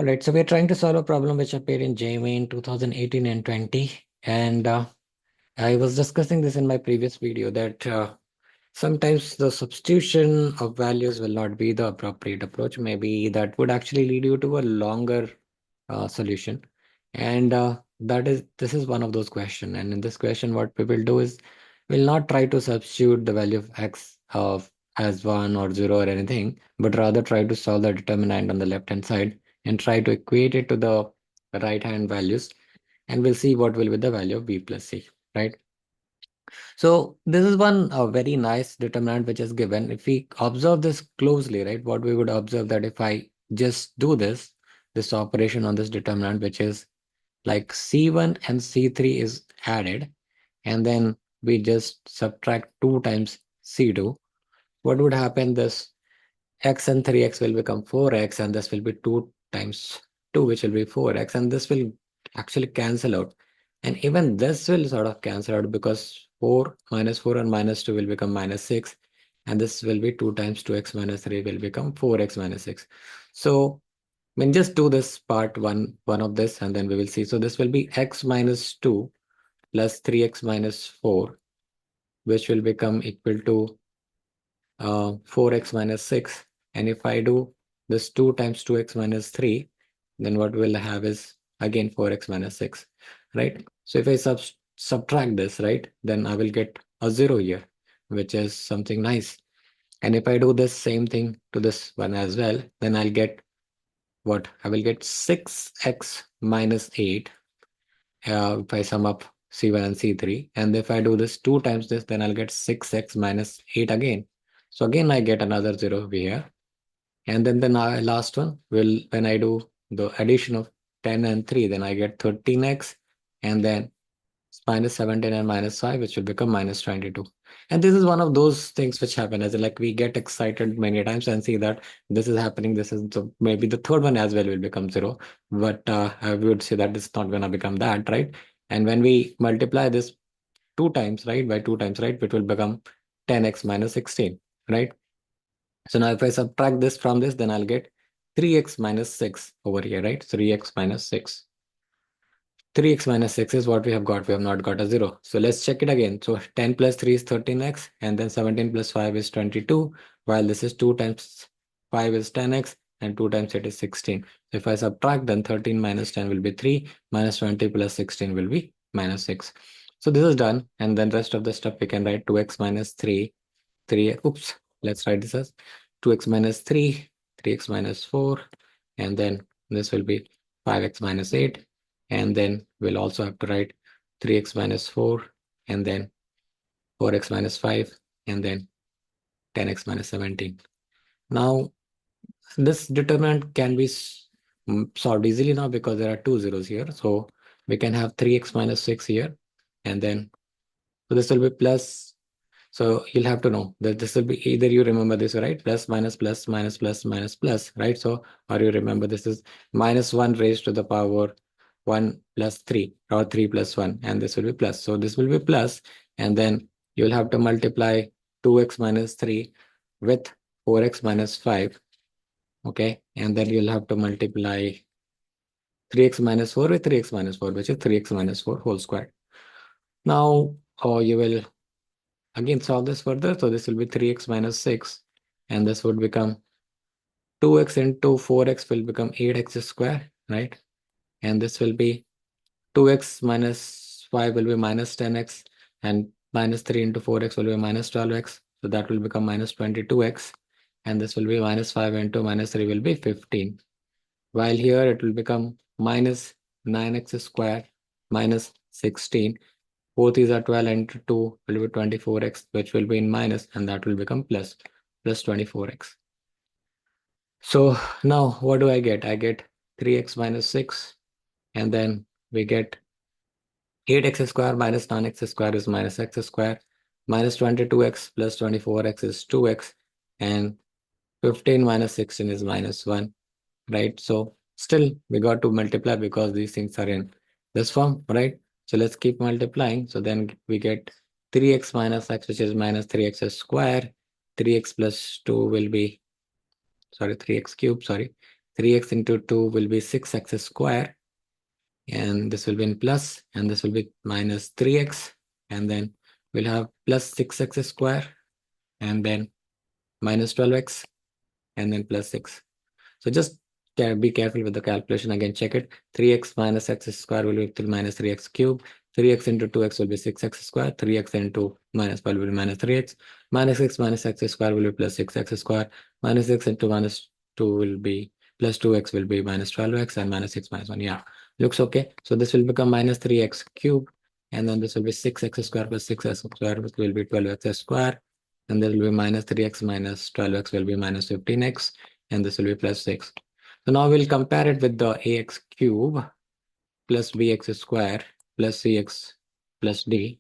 All right, so we're trying to solve a problem which appeared in JEE Main 2018 and 20. And I was discussing this in my previous video that sometimes the substitution of values will not be the appropriate approach. Maybe that would actually lead you to a longer solution. And this is one of those questions. And in this question, what we will do is we'll not try to substitute the value of x of as 1 or 0 or anything, but rather try to solve the determinant on the left hand side and try to equate it to the right hand values, and we'll see what will be the value of b plus c, right? So this is one very nice determinant which is given. If we observe this closely, right, what we would observe that if I just do this operation on this determinant, which is like c1 and c3 is added, and then we just subtract 2 times c2, what would happen? This x and 3x will become 4x, and this will be 2 times 2, which will be 4x, and this will actually cancel out. And even this will sort of cancel out because 4 minus 4 and minus 2 will become minus 6, and this will be 2 times 2x minus 3 will become 4x minus 6. So I mean, just do this part one of this, and then we will see. So this will be x minus 2 plus 3x minus 4, which will become equal to 4x minus 6. And if I do this 2 times 2x minus 3, then what we'll have is again 4x minus 6, right? So if I subtract this, right, then I will get a 0 here, which is something nice. And if I do this same thing to this one as well, then I'll get what? I will get 6x minus 8 if I sum up C1 and C3. And if I do this 2 times this, then I'll get 6x minus 8 again. So again, I get another 0 over here. And then the last one will, when I do the addition of 10 and 3, then I get 13x, and then minus 17 and minus 5, which will become minus 22. And this is one of those things which happen, as in like we get excited many times and see that this is happening. This is, so maybe the third one as well will become 0, but I would say that it's not gonna become that, right? And when we multiply this 2 times, right, by 2 times, right, it will become 10x minus 16, right? So now if I subtract this from this, then I'll get 3x minus 6 over here, right? 3x minus 6. 3x minus 6 is what we have got. We have not got a 0. So let's check it again. So 10 plus 3 is 13x, and then 17 plus 5 is 22, while this is 2 times 5 is 10x, and 2 times 8 is 16. So if I subtract, then 13 minus 10 will be 3, minus 20 plus 16 will be minus 6. So this is done, and then rest of the stuff we can write 2x minus 3, oops, let's write this as 2x minus 3, 3x minus 4, and then this will be 5x minus 8. And then we'll also have to write 3x minus 4, and then 4x minus 5, and then 10x minus 17. Now, this determinant can be solved easily now because there are 2 zeros here. So we can have 3x minus 6 here, and then so this will be plus. So you'll have to know that this will be either you remember this, right? Plus, minus, plus, minus, plus, minus, plus, right? So, or you remember this is minus 1 raised to the power 1 plus 3, or 3 plus 1, and this will be plus. So this will be plus, and then you'll have to multiply 2x minus 3 with 4x minus 5, okay? And then you'll have to multiply 3x minus 4 with 3x minus 4, which is 3x minus 4 whole square. Now, you will again solve this further. So this will be 3x minus 6, and this would become 2x into 4x will become 8x square, right? And this will be 2x minus 5 will be minus 10x, and minus 3 into 4x will be minus 12x. So that will become minus 22x, and this will be minus 5 into minus 3 will be 15. While here it will become minus 9x square minus 16. Both these are 12, and 2 will be 24x, which will be in minus, and that will become plus 24x. So now what do I get? I get 3x minus 6, and then we get 8x square minus 9x square is minus x square, minus 22x plus 24x is 2x, and 15 minus 16 is minus 1, right? So still we got to multiply because these things are in this form, right? So let's keep multiplying. So then we get 3x minus x, which is minus 3x square. 3x plus 2 will be, sorry, 3x cube, sorry. 3x into 2 will be 6x square, and this will be in plus, and this will be minus 3x, and then we'll have plus 6x square, and then minus 12x, and then plus 6. So just be careful with the calculation. Again, check it. 3x minus x square will be till minus 3x cube. 3x into 2x will be 6x square. 3x into minus 12 will be minus 3x. Minus x minus x square will be plus 6x square. Minus x into minus 2 will be plus 2x will be minus 12x, and minus 6 minus 1. Yeah, looks okay. So this will become minus 3x cube. And then this will be 6x square plus 6x square, which will be 12x square. And there will be minus 3x minus 12x will be minus 15x. And this will be plus 6. So now we'll compare it with the ax cube plus bx square plus cx plus d,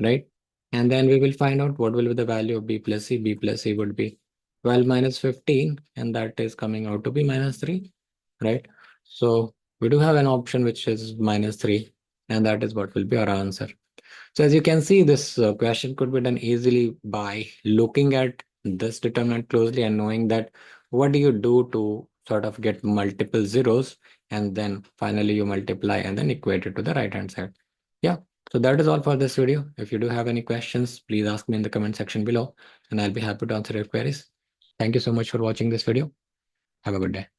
right? And then we will find out what will be the value of b plus c. B plus c would be 12 minus 15, and that is coming out to be minus 3, right? So we do have an option which is minus 3, and that is what will be our answer. So as you can see, this question could be done easily by looking at this determinant closely and knowing that what do you do to sort of get multiple zeros, and then finally you multiply and then equate it to the right hand side. Yeah, so that is all for this video. If you do have any questions, please ask me in the comment section below, and I'll be happy to answer your queries. Thank you so much for watching this video. Have a good day.